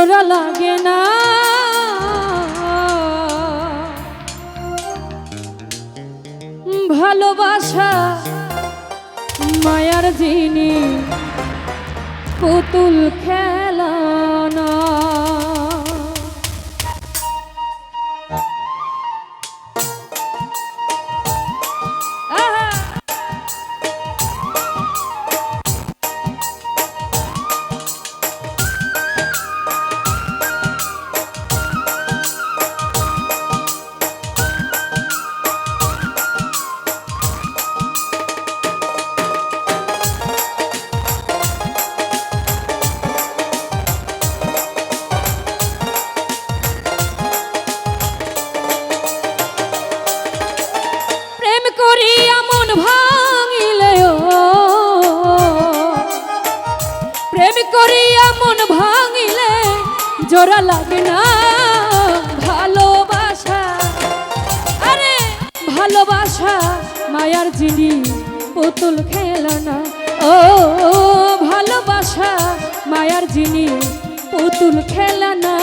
জোড়া লাগে না ভালোবাসা মায়ার জিনিস পুতুল খেলানা। জোড়া লাগে না ভালোবাসা, আরে ভালোবাসা মায়ার জিনিস পুতুল খেলানা। ও ভালোবাসা মায়ার জিনিস পুতুল খেলানা।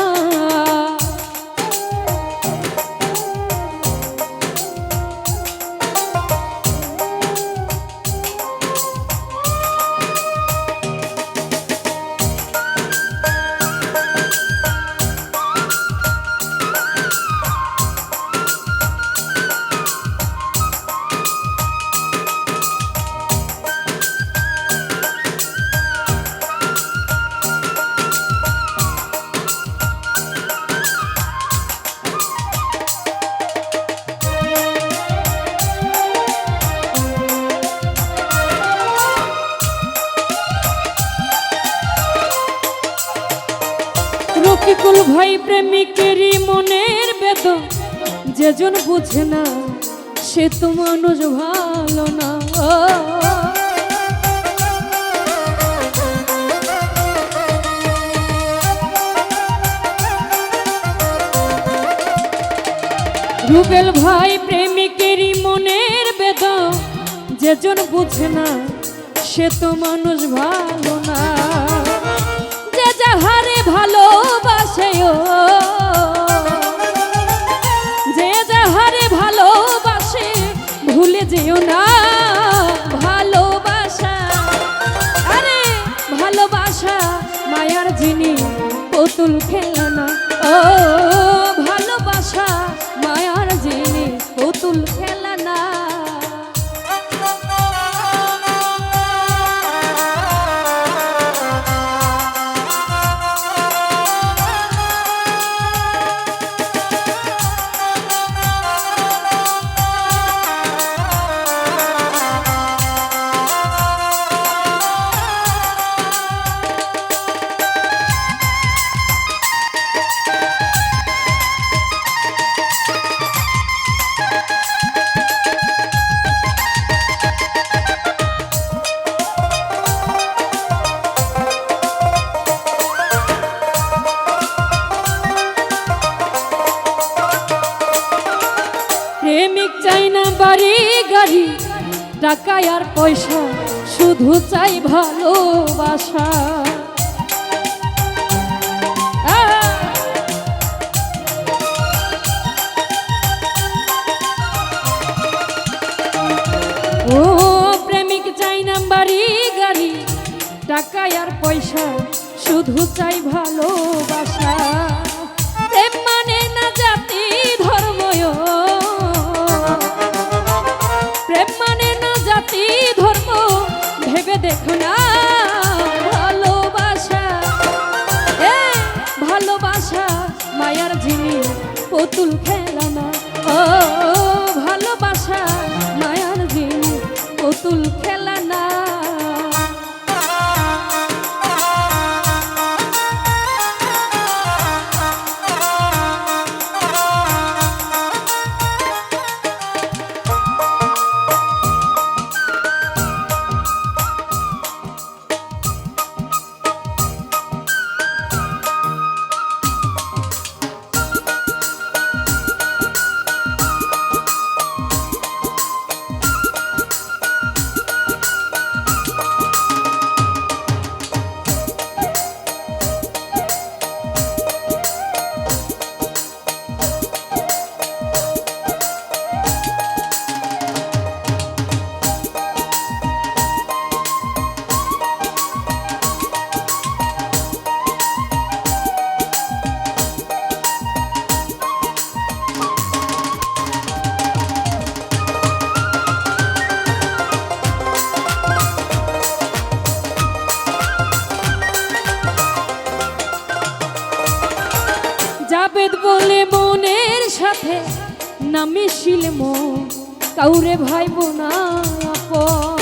রফিকুল ভাই প্রেমিকেরই মনের বেদন যেজন বুঝে না সে তো মানুষ ভালো না। রুবেল ভাই প্রেমিকেরই মনের বেদন যেজন বুঝে না সে তো মানুষ ভালো না। যে যাহারে ভালোবাসে যে যাহারে ভালোবাসে ভুলে যেও না ভালোবাসা, আরে ভালোবাসা মায়ার জিনিস পুতুল খেলানা। ও ভালোবাসা মায়ার জিনিস পুতুল খেলানা। প্রেমিক চাই না বাড়ি গাড়ি টাকা আর পয়সা, শুধু চাই ভালোবাসা। ও প্রেমিক চাই না বাড়ি গাড়ি টাকা আর পয়সা, শুধু চাই ভালোবাসা। প্রেম মানে না জাতি ধর্ম, প্রেম মানে না জাতি ধর্ম, ভেবে দেখো না ভালোবাসা। ভালোবাসা মায়ার জিনিস পুতুল খেলানা। ও ভালোবাসা মায়ার জিনিস পুতুল খেলানা। সাথে না মিশিলে মন কাউরে ভাইব না আপন।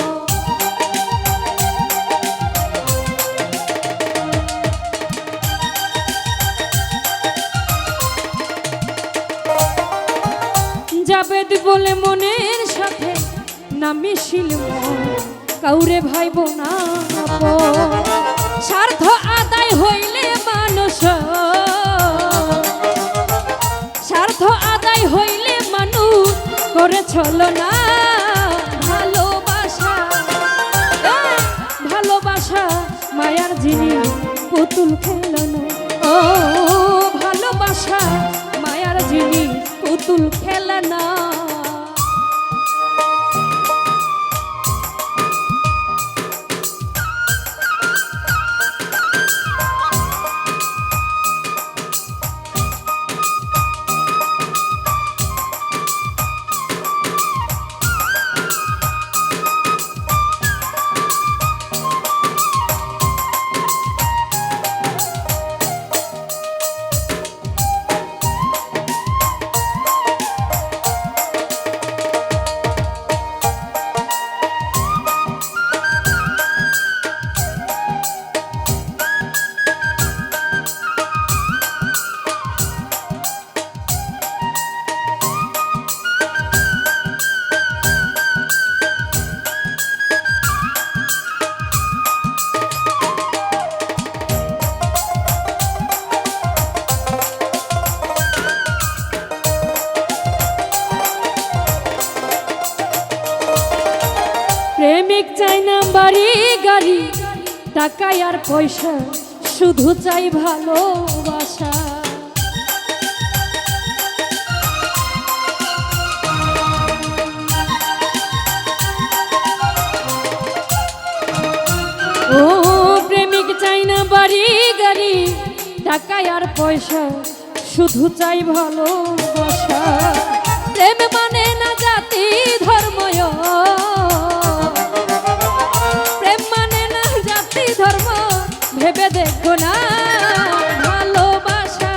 জাবেদ বলে মনের সাথে না মিশিলে মন কাউরে ভাইব না আপন। স্বার্থ আদায় হইলে মানুষ, স্বার্থ আদায় হইলে মানুষ করে ছলনা। ভালোবাসা ভালোবাসা মায়ার জিনিস পুতুল খেলনা। ও ভালোবাসা মায়ার জিনিস পুতুল খেলনা। প্রেমিক চাই না বাড়ি গাড়ি টাকা আর পয়সা, শুধু চাই ভালোবাসা। ও প্রেমিক চাই না বাড়ি গাড়ি টাকা আর পয়সা, শুধু চাই ভালোবাসা। প্রেম মানে না জাতি ধর্ম, প্রেম মানে না জাতি ধর্ম, ভেবে দেখো না। ভালোবাসা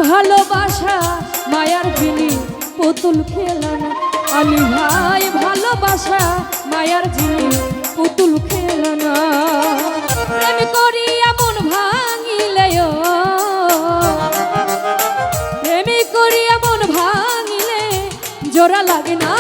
ভালোবাসা মায়ার জিনিস পুতুল খেলনা। আলী ভাই ভালোবাসা মায়ার জিনিস পুতুল খেলনা। প্রেম করি এমন ভাঙিলে, প্রেম করি এমন ভাঙিলে জোড়া লাগে না।